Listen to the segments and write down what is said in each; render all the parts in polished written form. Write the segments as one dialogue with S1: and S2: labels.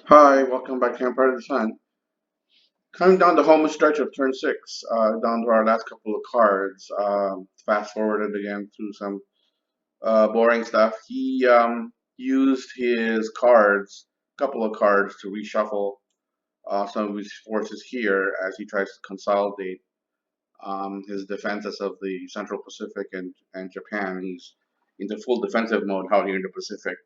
S1: Hi, welcome back to Empire of the Sun. Coming down the home stretch of turn six, down to our last couple of cards. Fast forwarded again through some boring stuff. He used his cards, couple of cards, to reshuffle some of his forces here as he tries to consolidate his defenses of the Central Pacific and Japan. He's into full defensive mode out here in the Pacific.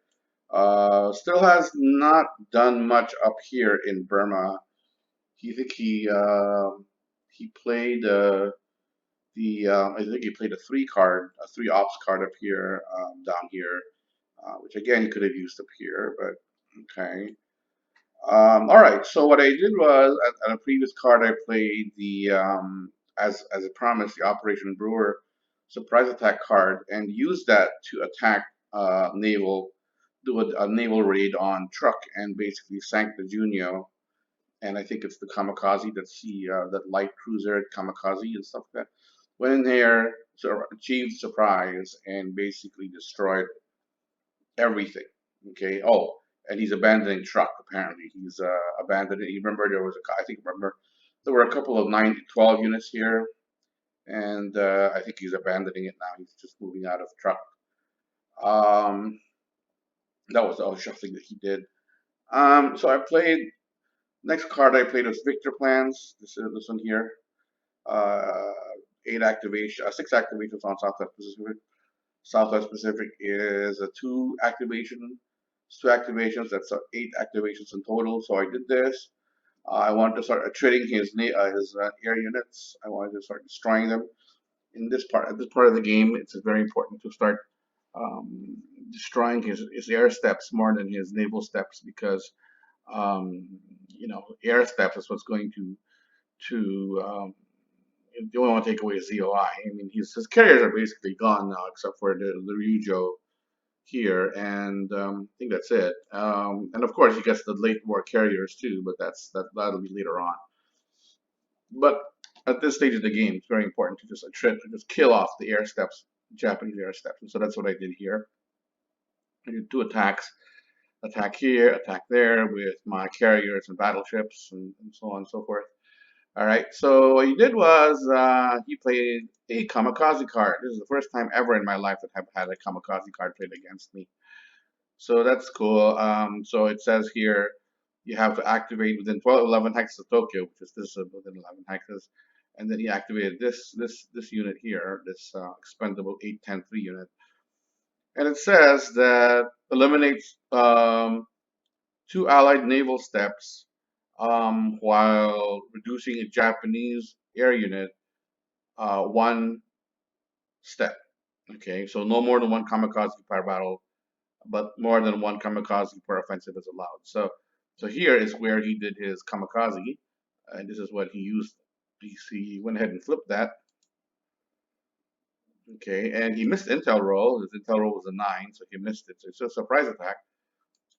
S1: Still has not done much up here in Burma. He think he played the I think he played a three ops card up here, down here, which again he could have used up here, but okay. All right. So what I did was at a previous card I played the as I promised, the Operation Brewer surprise attack card, and used that to attack naval, do a naval raid on truck, and basically sank the Junio. And I think it's the Kamikaze, that's the that light cruiser Kamikaze and stuff like that. Went in there, sort of achieved surprise, and basically destroyed everything. Okay. Oh, and he's abandoning truck. Apparently, he's abandoning. You remember there was a, I think remember there were a couple of 912 units here, and I think he's abandoning it now. He's just moving out of truck. Um, that was the other thing that he did. So I played. Next card I played was Victor Plans. This one here. uh, six activations on Southwest Pacific. Southwest Pacific is a two activations. That's eight activations in total. So I did this. I wanted to start trading his air units. I wanted to start destroying them. In this part, at this part of the game, it's very important to start um, destroying his air steps more than his naval steps because um, air steps is what's going to you don't want to take away his ZOI. I mean, his carriers are basically gone now, except for the Ryujo here, and I think that's it. And of course, he gets the late war carriers too, but that'll be later on. But at this stage of the game, it's very important to just kill off the air steps, Japanese air steps, and so that's what I did here. I did two attacks, attack here, attack there with my carriers and battleships, and so on and so forth. All right. So what he did was he played a kamikaze card. This is the first time ever in my life that I've had a kamikaze card played against me. So that's cool. So it says here you have to activate within 11 hexes of Tokyo, which is this within 11 hexes, and then he activated this unit here, this expendable 810-3 unit, and it says that eliminates two allied naval steps while reducing a Japanese air unit one step. Okay, so no more than one kamikaze per battle, but more than one kamikaze per offensive is allowed. So here is where he did his kamikaze, and this is what he used. He went ahead and flipped that. Okay, and he missed intel roll. His intel roll was a 9, so he missed it. So it's a surprise attack,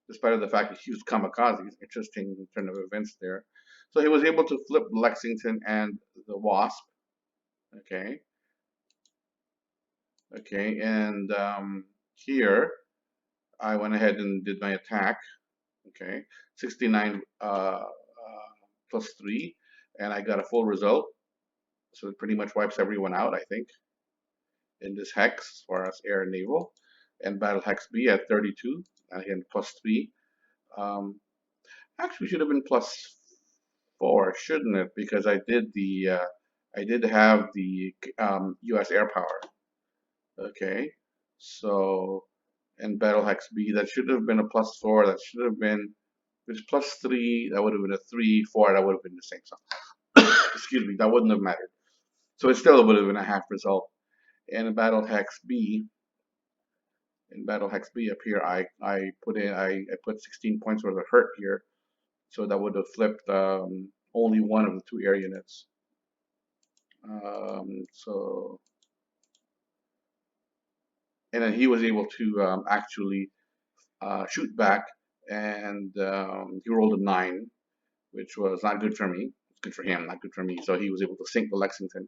S1: despite the fact that he used kamikaze. Interesting turn of events there. So he was able to flip Lexington and the Wasp. Okay, okay, and here I went ahead and did my attack. Okay, 69 plus 3, and I got a full result. So it pretty much wipes everyone out, I think, in this hex as far as air and naval. And battle hex B at 32, again plus 3. Um, Actually, should have been plus 4, shouldn't it? Because I did have the U.S. air power. Okay, so and battle hex B that should have been a plus 4. That should have been it's plus 3. That would have been a 3, 4. That would have been the same. So excuse me, that wouldn't have mattered. So it still would have been a half result. And in battle hex B up here, I put 16 points worth of hurt here, so that would have flipped only one of the two air units. So and then he was able to actually shoot back, and he rolled a 9, which was not good for me. It's good for him, not good for me. So he was able to sink the Lexington.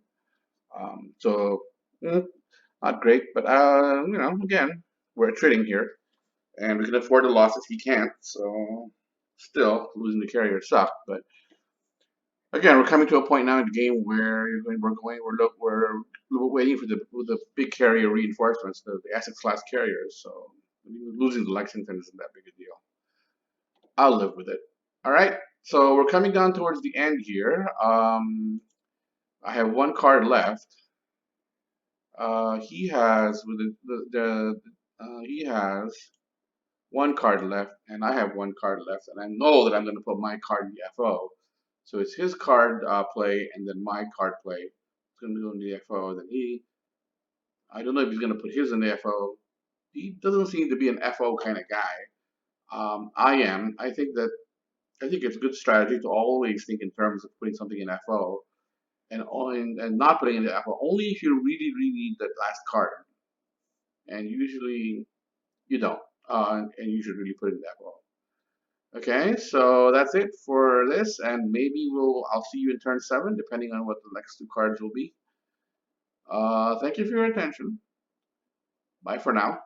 S1: So mm, not great, but again, we're trading here, and we can afford the losses. He can't, so Still, losing the carrier sucked, but again, we're coming to a point now in the game where we're waiting for the big carrier reinforcements, the Essex class carriers. So losing the Lexington isn't that big a deal. I'll live with it. All right. So we're coming down towards the end here. I have one card left. He has with he has one card left, and I have one card left, and I know that I'm going to put my card in the FO. So it's his card play, and then my card play. It's going to go in the FO. Then I don't know if he's going to put his in the FO. He doesn't seem to be an FO kind of guy. I am. I think it's a good strategy to always think in terms of putting something in FO and not putting it in the FO only if you really really need that last card, and usually you don't, and you should really put it in the FO. Okay, so that's it for this, and maybe I'll see you in turn 7, depending on what the next 2 cards will be. Thank you for your attention. Bye for now.